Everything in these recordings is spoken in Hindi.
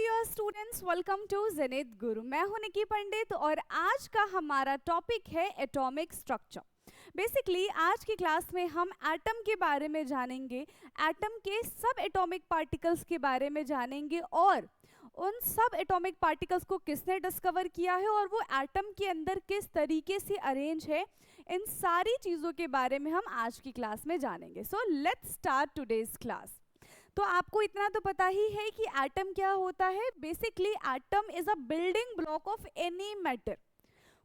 Dear students, welcome to Zenith Guru. मैं हूं निकी पंडित और आज का हमारा टॉपिक है एटॉमिक स्ट्रक्चर। बेसिकली आज की क्लास में हम एटम के बारे में जानेंगे, एटम के सब एटॉमिक पार्टिकल्स के बारे में जानेंगे और उन सब एटॉमिक पार्टिकल्स को किसने डिस्कवर किया है और वो एटम के अंदर किस तरीके से अरेंज है, इन सारी चीज़ों के बारे में हम आज की क्लास में जानेंगे। So let's start today's class. तो आपको इतना तो पता ही है कि एटम क्या होता है। Basically atom is a building block of any matter.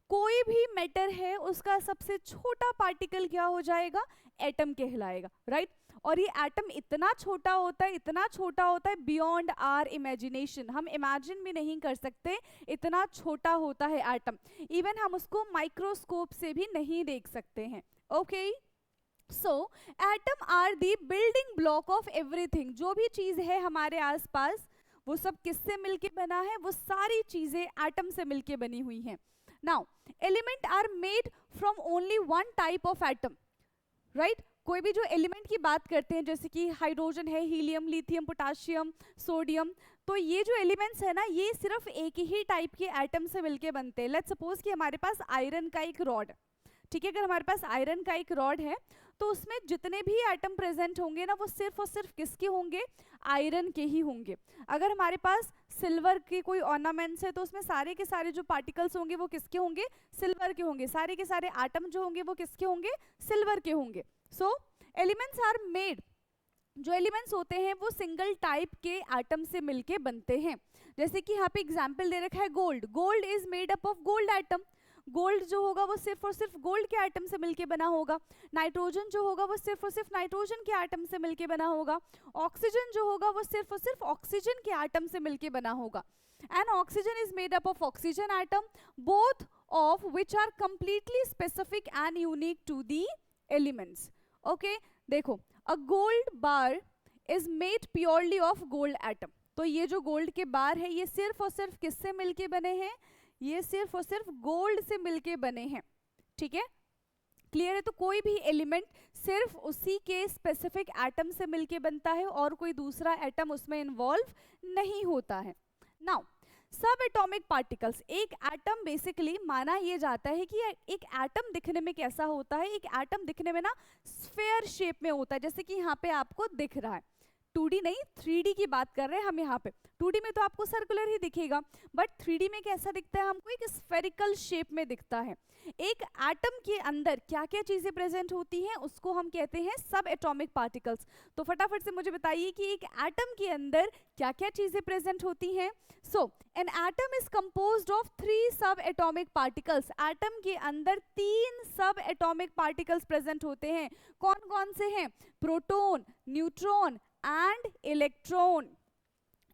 कोई भी मैटर है उसका सबसे छोटा पार्टिकल क्या हो जाएगा, एटम कहलाएगा, राइट। और ये एटम इतना छोटा होता है, इतना छोटा होता है बियॉन्ड आवर इमेजिनेशन। हम इमेजिन भी नहीं कर सकते, इतना छोटा होता है एटम। इवन हम उसको माइक्रोस्कोप से भी नहीं देख सकते हैं। Okay, so atom are the building block of everything. जो भी चीज है हमारे आसपास वो सब किससे मिलके बना है, वो सारी चीजें एटम से मिलके बनी हुई हैं। Now element are made from only one type of atom, right. कोई भी जो एलिमेंट की बात करते हैं जैसे कि हाइड्रोजन है, हीलियम, लिथियम, पोटाशियम, सोडियम, तो ये जो एलिमेंट्स है ना, ये सिर्फ एक ही टाइप के एटम से मिलके बनते हैं। लेट्स सपोज कि हमारे पास आयरन का एक रॉड, ठीक है, अगर हमारे पास आयरन का एक रॉड है तो उसमें जितने भी एटम प्रेजेंट होंगे ना, वो सिर्फ और सिर्फ किसके होंगे, आयरन के ही होंगे। अगर हमारे पास सिल्वर के कोई ऑर्नामेंट्स है तो उसमें सारे के सारे जो पार्टिकल्स होंगे वो किसके होंगे, सिल्वर के होंगे। सारे के सारे एटम जो होंगे वो किसके होंगे, सिल्वर के होंगे। सो एलिमेंट्स आर मेड, जो एलिमेंट्स होते हैं वो सिंगल टाइप के एटम से मिलके बनते हैं। जैसे कि यहाँ पे एग्जाम्पल दे रखा है gold. Gold is made up of gold atom. Gold जो होगा वो सिर्फ और सिर्फ गोल्ड के एटम से मिलके बना होगा। नाइट्रोजन जो होगा वो सिर्फ और सिर्फ नाइट्रोजन के एटम से मिलके बना होगा। ऑक्सीजन जो होगा वो सिर्फ और सिर्फ ऑक्सीजन के एटम से मिलके बना होगा। And oxygen is made up of oxygen atom, both of which are completely specific and unique to the elements. Okay, देखो, a gold bar is made purely of gold atom. तो ये जो गोल्ड के बार है ये सिर्फ और सिर्फ किससे मिलके बने हैं, ये सिर्फ और सिर्फ गोल्ड से मिलके बने हैं। ठीक है, क्लियर है। तो कोई भी एलिमेंट सिर्फ उसी के स्पेसिफिक एटम से मिलके बनता है और कोई दूसरा एटम उसमें इन्वॉल्व नहीं होता है। नाउ सब एटॉमिक पार्टिकल्स, एक एटम बेसिकली माना यह जाता है कि एक एटम दिखने में कैसा होता है, एक एटम दिखने में ना स्फेयर शेप में होता है, जैसे कि यहाँ पे आपको दिख रहा है। 2D नहीं 3D की बात कर रहे हैं हम यहाँ पे। 2D में तो आपको सर्कुलर ही दिखेगा, बट 3D में कैसा दिखता है, हमको एक स्फेरिकल शेप में दिखता है। एक एटम के अंदर क्या क्या चीजें प्रेजेंट होती हैं उसको हम कहते हैं सब एटॉमिक पार्टिकल्स। तो फटाफट से मुझे बताइए कि एक एटम के अंदर क्या क्या चीजें प्रेजेंट होती हैं। So an atom is composed of 3 सब एटॉमिक पार्टिकल्स। एटम के अंदर 3 सब एटॉमिक पार्टिकल्स प्रेजेंट होते हैं। कौन कौन से हैं, प्रोटॉन, न्यूट्रॉन एंड इलेक्ट्रॉन।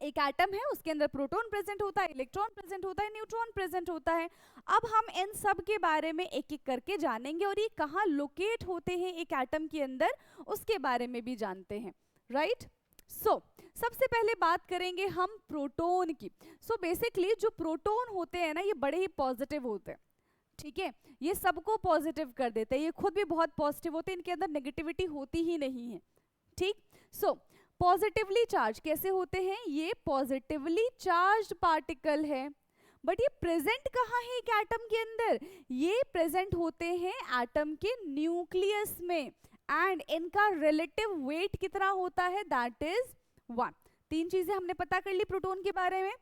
एक एटम है उसके अंदर प्रोटॉन प्रेजेंट होता है, इलेक्ट्रॉन प्रेजेंट होता है, न्यूट्रॉन प्रेजेंट होता है। अब हम इन सब के बारे में एक एक करके जानेंगे और ये कहाँ लोकेट होते हैं एक एटम के अंदर उसके बारे में भी जानते हैं, राइट। सो सबसे पहले बात करेंगे हम प्रोटॉन की। सो बेसिकली जो प्रोटॉन होते हैं ना, ये बड़े ही पॉजिटिव होते हैं, ठीक है, ये सबको पॉजिटिव कर देते हैं, ये खुद भी बहुत पॉजिटिव होते हैं, इनके अंदर नेगेटिविटी होती ही नहीं है, ठीक। सो पॉजिटिवली चार्ज कैसे होते हैं, ये पॉजिटिवली चार्ज्ड पार्टिकल है, बट ये प्रेजेंट कहाँ है एक एटम के अंदर, ये प्रेजेंट होते हैं एटम के न्यूक्लियस में। एंड इनका रिलेटिव वेट कितना होता है, दैट इज 1। 3 चीजें हमने पता कर ली प्रोटॉन के बारे में।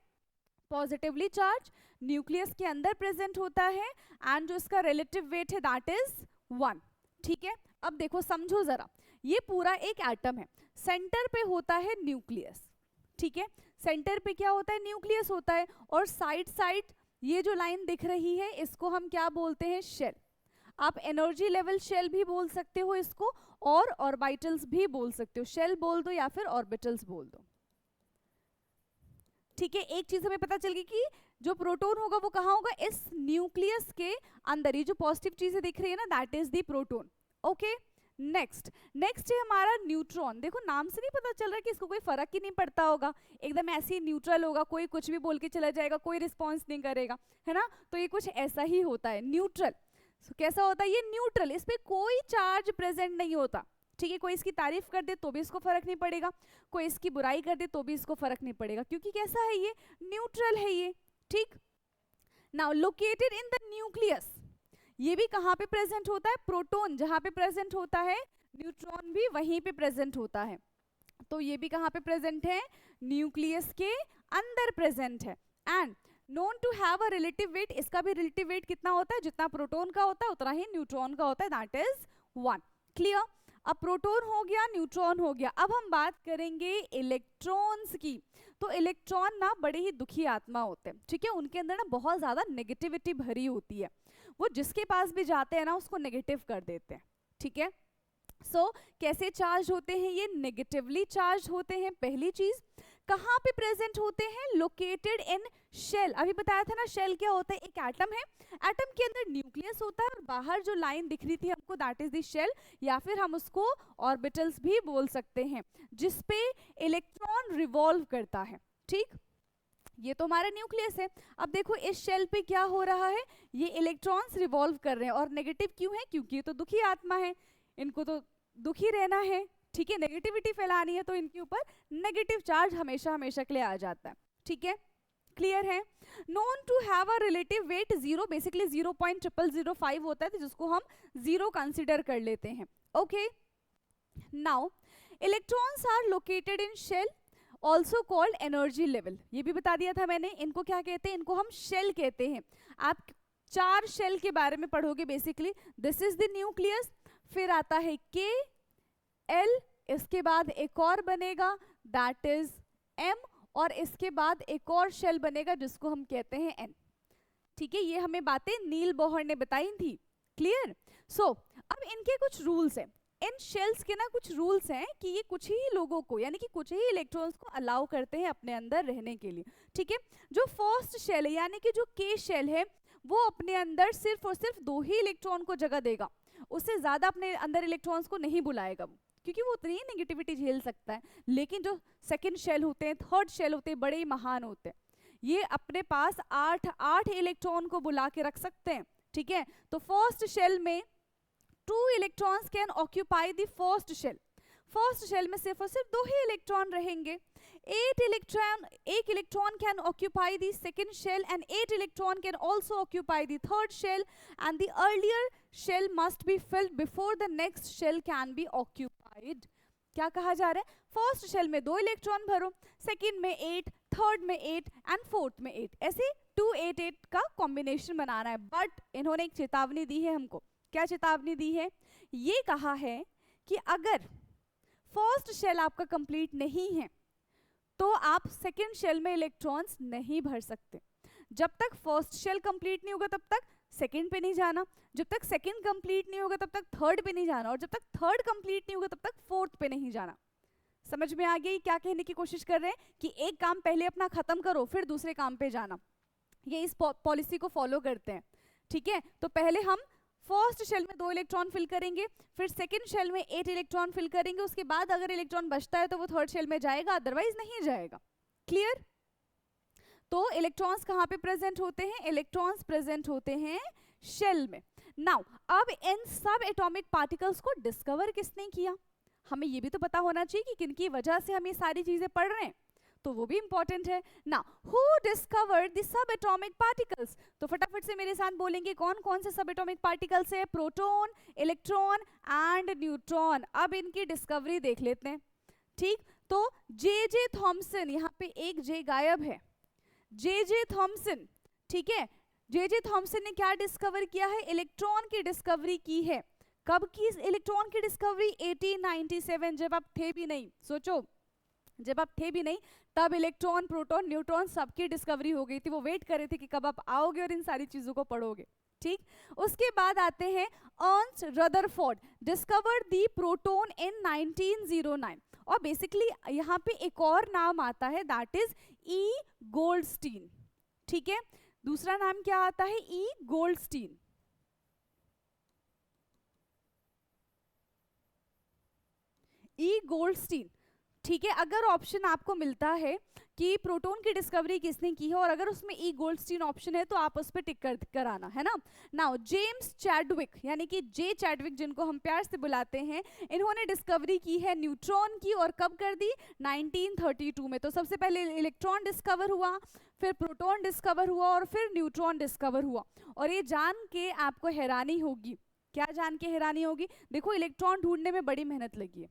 पॉजिटिवली चार्ज, न्यूक्लियस के अंदर प्रेजेंट होता है एंड जो इसका रिलेटिव वेट है दैट इज 1। ठीक है, अब देखो समझो जरा, ये पूरा एक एटम है, सेंटर पे होता है न्यूक्लियस, ठीक है, सेंटर पे क्या होता है, न्यूक्लियस होता है, और साइड साइड ये जो लाइन दिख रही है इसको हम क्या बोलते हैं, शेल। आप एनर्जी लेवल शेल भी बोल सकते हो इसको, और ऑर्बिटल्स भी बोल सकते हो। शेल बोल दो या फिर ऑर्बिटल्स बोल दो, ठीक है। एक चीज हमें पता चल गई कि जो प्रोटॉन होगा वो कहाँ होगा, इस न्यूक्लियस के अंदर। ये जो पॉजिटिव चीजें दिख रही है ना, that is the proton. Okay, next है हमारा न्यूट्रॉन। देखो नाम से नहीं पता चल रहा है कि इसको कोई फर्क ही नहीं पड़ता होगा, एकदम ऐसे ही न्यूट्रल होगा, कोई कुछ भी बोल के चला जाएगा, कोई रिस्पॉन्स नहीं करेगा, है ना। तो ये कुछ ऐसा ही होता है न्यूट्रल। कैसा होता है ये न्यूट्रल, इस पे कोई चार्ज प्रेजेंट नहीं होता, ठीक है, कोई इसकी तारीफ कर दे तो भी इसको फर्क नहीं पड़ेगा, कोई इसकी बुराई कर दे तो भी इसको फर्क नहीं पड़ेगा, क्योंकि कैसा है ये, न्यूट्रल है ये। ठीक, now located in the nucleus, ये भी कहाँ पे प्रेजेंट होता है, प्रोटॉन जहाँ पे प्रेजेंट होता है न्यूट्रॉन भी वहीं पे प्रेजेंट होता है, तो ये भी कहाँ पे प्रेजेंट है, न्यूक्लियस के अंदर प्रेजेंट है। And known to have a relative weight, इसका भी रिलेटिव वेट कितना होता है, जितना प्रोटॉन का होता है उतना ही न्यूट्रॉन का होता है, दैट इज 1। क्लियर, अब प्रोटॉन हो गया, न्यूट्रॉन हो गया, अब हम बात करेंगे इलेक्ट्रॉन्स की। तो इलेक्ट्रॉन ना बड़े ही दुखी आत्मा होते हैं, ठीक है, उनके अंदर ना बहुत ज्यादा नेगेटिविटी भरी होती है, वो जिसके पास भी जाते हैं ना उसको नेगेटिव कर देते हैं। ठीक है, सो कैसे चार्ज होते हैं ये, नेगेटिवली चार्ज होते हैं। पहली चीज, कहाँ पे प्रेजेंट होते हैं, लोकेटेड इन शेल। अभी बताया था ना शेल क्या होता है, एक एटम है, एटम के अंदर न्यूक्लियस होता है और बाहर जो लाइन दिख रही थी हमको दैट इज द शेल, या फिर हम उसको ऑर्बिटल्स भी बोल सकते हैं, जिसपे इलेक्ट्रॉन रिवॉल्व करता है। ठीक, ये तो हमारा न्यूक्लियस है। अब देखो इस शेल पे क्या हो रहा है, ये इलेक्ट्रॉन्स रिवॉल्व कर रहे हैं, और नेगेटिव क्यों है, क्योंकि ये तो दुखी आत्मा है, इनको तो दुखी रहना है, ठीक है, नेगेटिविटी फैलानी है, तो इनके ऊपर नेगेटिव चार्ज हमेशा हमेशा के लिए आ जाता है। ठीक है, क्लियर है। Known to have a relative weight 0, basically 0.0005 होता है, तो जिसको हम 0 कंसिडर कर लेते हैं। Okay, now electrons are located in shell, also called energy level, ये भी बता दिया था मैंने, इनको क्या कहते हैं, इनको हम शेल कहते हैं। आप 4 शेल के बारे में पढ़ोगे basically, this is the nucleus, फिर आता है के एल, इसके बाद एक और बनेगा दैट इज एम, और इसके बाद एक और शेल बनेगा जिसको हम कहते हैं एन। ठीक है, ये हमें बातें नील बोहर ने बताई थी। क्लियर, सो अब इनके कुछ रूल्स हैं, इन शेल्स के ना कुछ रूल्स हैं कि ये कुछ ही लोगों को, यानी कि कुछ ही इलेक्ट्रॉन्स को अलाउ करते हैं अपने अंदर रहने के लिए। ठीक है, जो फर्स्ट शेल है यानी कि जो के शेल है, वो अपने अंदर सिर्फ और सिर्फ 2 ही इलेक्ट्रॉन को जगह देगा, उससे ज्यादा अपने अंदर इलेक्ट्रॉन्स को नहीं बुलाएगा वो, क्योंकि वो उतनी ही नेगेटिविटी झेल सकता है। लेकिन जो सेकंड शेल होते हैं, थर्ड शेल होते हैं, बड़े ही महान होते हैं, ये अपने पास 8 इलेक्ट्रॉन को बुला के रख सकते हैं। ठीक है, तो फर्स्ट शेल में 2 electrons can occupy the first shell, first shell में सिर्फ और सिर्फ 2 ही इलेक्ट्रॉन रहेंगे। 1 electron can occupy the second shell and 8 electron can also occupy the third shell, and the earlier shell must be filled before the next shell can be occupied. क्या कहा जा रहा है, फर्स्ट शेल में 2 इलेक्ट्रॉन भरो, सेकंड में 8, थर्ड में 8 एंड फोर्थ में 8, ऐसे 2 8 8 का कॉम्बिनेशन बनाना है। बट इन्होंने एक चेतावनी दी है हमको, क्या चेतावनी दी है, ये कहा है कि अगर फर्स्ट शेल आपका कंप्लीट नहीं है तो आप सेकंड शेल में इलेक्ट्रॉन्स नहीं भर सकते। जब तक फर्स्ट शेल कंप्लीट नहीं होगा तब तक सेकंड पे नहीं जाना, जब तक सेकंड कंप्लीट नहीं होगा तब तक थर्ड पे नहीं जाना, और जब तक थर्ड कंप्लीट नहीं होगा तब तक फोर्थ पे नहीं जाना। समझ में आ गई क्या कहने की कोशिश कर रहे हैं, कि एक काम पहले अपना खत्म करो फिर दूसरे काम पे जाना, ये इस पॉलिसी को फॉलो करते हैं। ठीक है, तो पहले हम फर्स्ट शेल में 2 इलेक्ट्रॉन फिल करेंगे, फिर सेकंड शेल में 8 इलेक्ट्रॉन फिल करेंगे, उसके बाद अगर इलेक्ट्रॉन बचता है तो वो थर्ड शेल में जाएगा, अदरवाइज नहीं जाएगा। क्लियर, तो इलेक्ट्रॉन्स कहाँ पे प्रेजेंट होते हैं, इलेक्ट्रॉन्स प्रेजेंट होते हैं शेल में। नाउ अब इन सब एटॉमिक पार्टिकल्स को डिस्कवर किसने किया, हमें ये भी तो पता होना चाहिए कि किनकी वजह से हम ये सारी चीजें पढ़ रहे हैं, तो वो भी इंपॉर्टेंट है ना। Who discovered the sub atomic particles, तो फटाफट से मेरे साथ बोलेंगे कौन कौन से सब एटॉमिक पार्टिकल्स है, प्रोटॉन, इलेक्ट्रॉन एंड न्यूट्रॉन। अब इनकी डिस्कवरी देख लेते हैं। ठीक, तो जे थॉमसन, यहाँ पे एक जे गायब है, जे थॉमसन। ठीक है, जे थॉमसन ने क्या डिस्कवर किया है, इलेक्ट्रॉन की डिस्कवरी की है। कब की इलेक्ट्रॉन की डिस्कवरी, 1897, जब आप थे भी नहीं, सोचो जब आप थे भी नहीं तब इलेक्ट्रॉन, प्रोटॉन, न्यूट्रॉन सबकी डिस्कवरी हो गई थी, वो वेट कर रहे थे कि कब आप आओगे और इन सारी चीजों को पढ़ोगे। ठीक, उसके बाद आते हैं अर्नस्ट रदरफोर्ड, डिस्कवर्ड दी प्रोटॉन इन 1909, और बेसिकली यहाँ पे एक और नाम आता है दैट इज ई गोल्डस्टीन। ठीक है, दूसरा नाम क्या आता है, ई गोल्डस्टीन। ई गोल्डस्टीन। ठीक है, अगर ऑप्शन आपको मिलता है कि प्रोटॉन की डिस्कवरी किसने की है, और अगर उसमें ई गोल्डस्टीन ऑप्शन है तो आप उस पर टिक कराना है ना। नाउ जेम्स चैडविक यानी कि जे चैडविक जिनको हम प्यार से बुलाते हैं, इन्होंने डिस्कवरी की है न्यूट्रॉन की, और कब कर दी, 1932 में। तो सबसे पहले इलेक्ट्रॉन डिस्कवर हुआ, फिर प्रोटॉन डिस्कवर हुआ, और फिर न्यूट्रॉन डिस्कवर हुआ। और ये जान के आपको हैरानी होगी, क्या जान के हैरानी होगी, देखो इलेक्ट्रॉन ढूंढने में बड़ी मेहनत लगी है,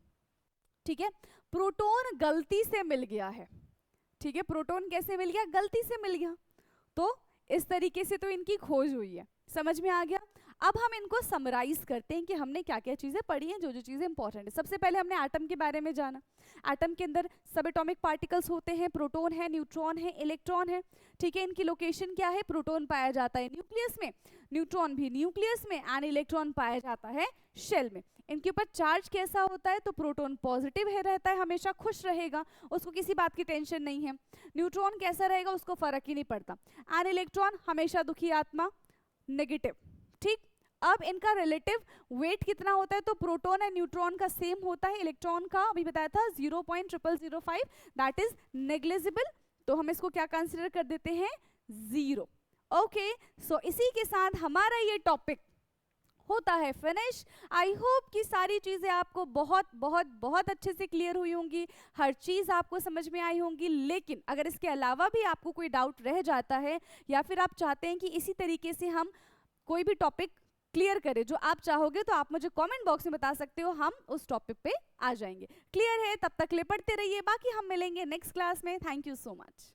ठीक है, प्रोटॉन गलती से मिल गया है, ठीक है, प्रोटॉन कैसे मिल गया, गलती से मिल गया। तो इस तरीके से तो इनकी खोज हुई है, समझ में आ गया। अब हम इनको समराइज करते हैं कि हमने क्या क्या चीजें पढ़ी हैं, जो जो चीजें इंपॉर्टेंट है। सबसे पहले हमने एटम के बारे में जाना। एटम के अंदर सब एटॉमिक पार्टिकल्स होते हैं, प्रोटॉन है, न्यूट्रॉन है, इलेक्ट्रॉन है, ठीक है। इनकी लोकेशन क्या है, प्रोटॉन पाया जाता है न्यूक्लियस में, न्यूट्रॉन भी न्यूक्लियस में, एंड इलेक्ट्रॉन पाया जाता है शेल में। इनके ऊपर चार्ज कैसा होता है, तो प्रोटॉन पॉजिटिव है रहता है, हमेशा खुश रहेगा, उसको किसी बात की टेंशन नहीं है। न्यूट्रॉन कैसा रहेगा, उसको फर्क ही नहीं पड़ता। एंड इलेक्ट्रॉन हमेशा दुखी आत्मा, नेगेटिव, ठीक। अब इनका रिलेटिव वेट कितना होता है, तो प्रोटॉन एंड न्यूट्रॉन का सेम होता है, इलेक्ट्रॉन का अभी बताया था 0.0005, दैट इज नेग्लिजिबल, तो हम इसको क्या कंसिडर कर देते हैं, 0। ओके, सो इसी के साथ हमारा ये टॉपिक होता है फिनिश। आई होप कि सारी चीज़ें आपको बहुत बहुत बहुत अच्छे से क्लियर हुई होंगी, हर चीज़ आपको समझ में आई होंगी। लेकिन अगर इसके अलावा भी आपको कोई डाउट रह जाता है, या फिर आप चाहते हैं कि इसी तरीके से हम कोई भी टॉपिक क्लियर करें जो आप चाहोगे, तो आप मुझे कमेंट बॉक्स में बता सकते हो, हम उस टॉपिक पे आ जाएंगे। क्लियर है, तब तक ले पढ़ते रहिए, बाकी हम मिलेंगे नेक्स्ट क्लास में। Thank you so much.